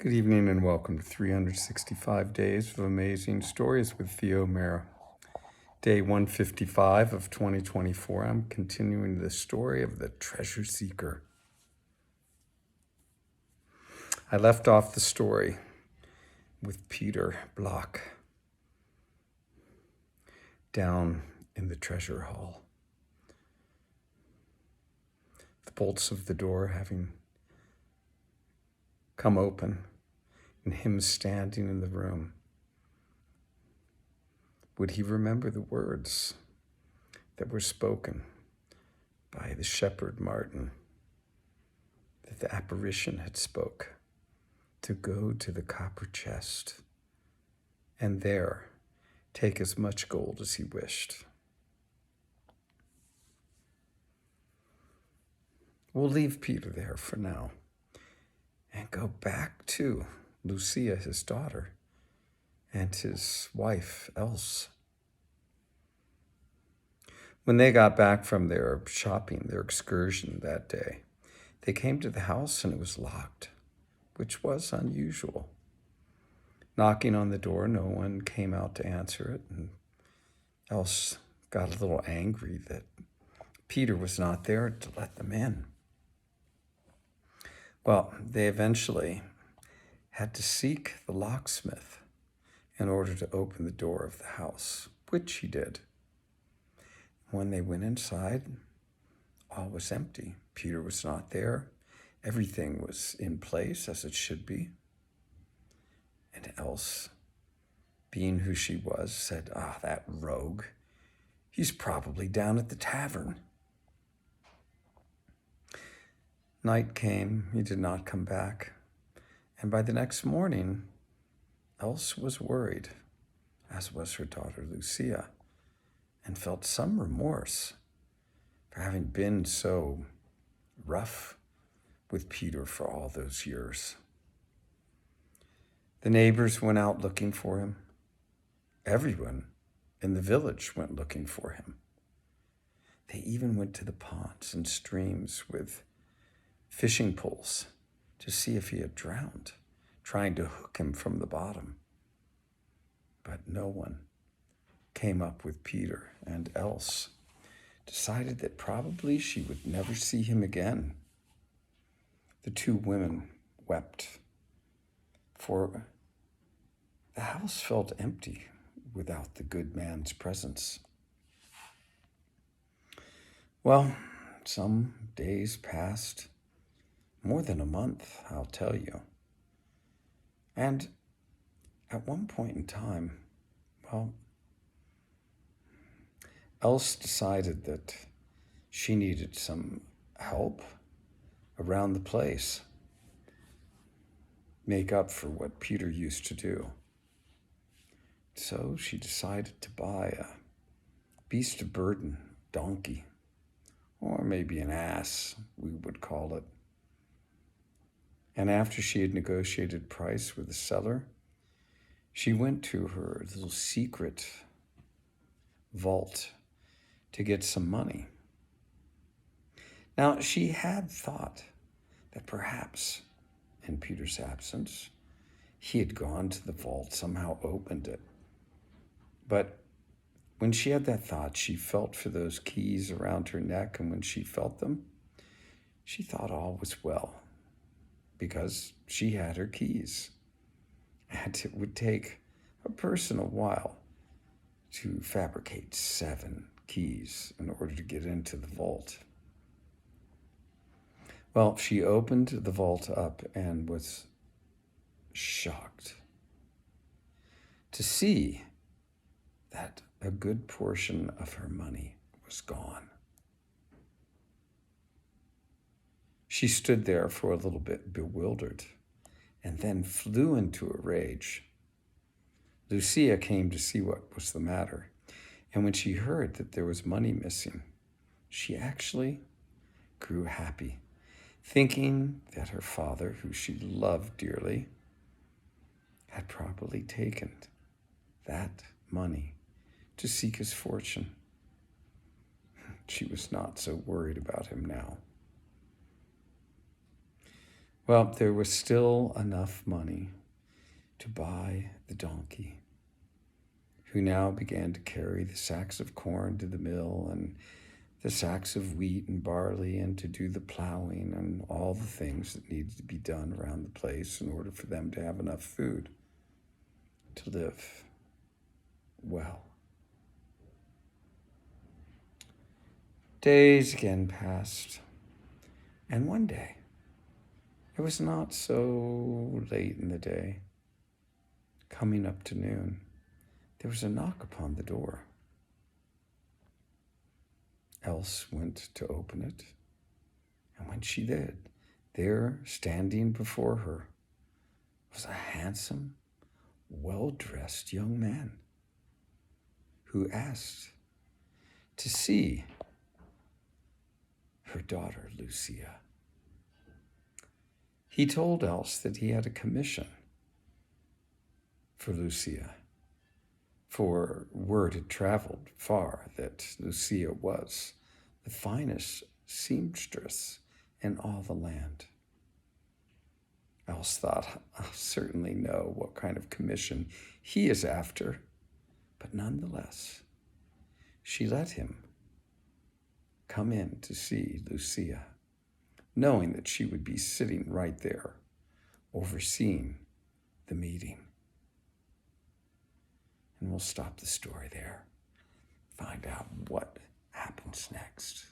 Good evening and welcome to 365 Days of Amazing Stories with Theo Mera. Day 155 of 2024. I'm continuing the story of the treasure seeker. I left off the story with Peter Block down in the treasure hall. The bolts of the door having come open and him standing in the room. Would he remember the words that were spoken by the shepherd Martin, that the apparition had spoke, to go to the copper chest and there take as much gold as he wished? We'll leave Peter there for now and go back to Lucia, his daughter, and his wife, Else. When they got back from their shopping, their excursion that day, they came to the house and it was locked, which was unusual. Knocking on the door, no one came out to answer it, and Else got a little angry that Peter was not there to let them in. Well, they eventually had to seek the locksmith in order to open the door of the house, which he did. When they went inside, all was empty. Peter was not there. Everything was in place as it should be. And Else, being who she was, said, that rogue. He's probably down at the tavern. Night came. He did not come back. And by the next morning, Else was worried, as was her daughter Lucia, and felt some remorse for having been so rough with Peter for all those years. The neighbors went out looking for him. Everyone in the village went looking for him. They even went to the ponds and streams with fishing poles to see if he had drowned, trying to hook him from the bottom. But no one came up with Peter, and Else decided that probably she would never see him again. The two women wept, for the house felt empty without the good man's presence. Well, some days passed, more than a month, I'll tell you. And at one point in time, Else decided that she needed some help around the place, make up for what Peter used to do. So she decided to buy a beast of burden, donkey, or maybe an ass, we would call it. And after she had negotiated price with the seller, she went to her little secret vault to get some money. Now, she had thought that perhaps, in Peter's absence, he had gone to the vault, somehow opened it. But when she had that thought, she felt for those keys around her neck, and when she felt them, she thought all was well, because she had her keys. And it would take a person a while to fabricate 7 keys in order to get into the vault. Well, she opened the vault up and was shocked to see that a good portion of her money was gone. She stood there for a little bit bewildered and then flew into a rage. Lucia came to see what was the matter, and when she heard that there was money missing, she actually grew happy, thinking that her father, who she loved dearly, had probably taken that money to seek his fortune. She was not so worried about him now. Well, there was still enough money to buy the donkey, who now began to carry the sacks of corn to the mill and the sacks of wheat and barley, and to do the plowing and all the things that needed to be done around the place in order for them to have enough food to live well. Days again passed, and one day, it was not so late in the day, coming up to noon, there was a knock upon the door. Else went to open it, and when she did, there, standing before her, was a handsome, well-dressed young man who asked to see her daughter, Lucia. He told Else that he had a commission for Lucia, for word had traveled far that Lucia was the finest seamstress in all the land. Else thought, I'll certainly know what kind of commission he is after, but nonetheless, she let him come in to see Lucia, knowing that she would be sitting right there, overseeing the meeting. And we'll stop the story there, find out what happens next.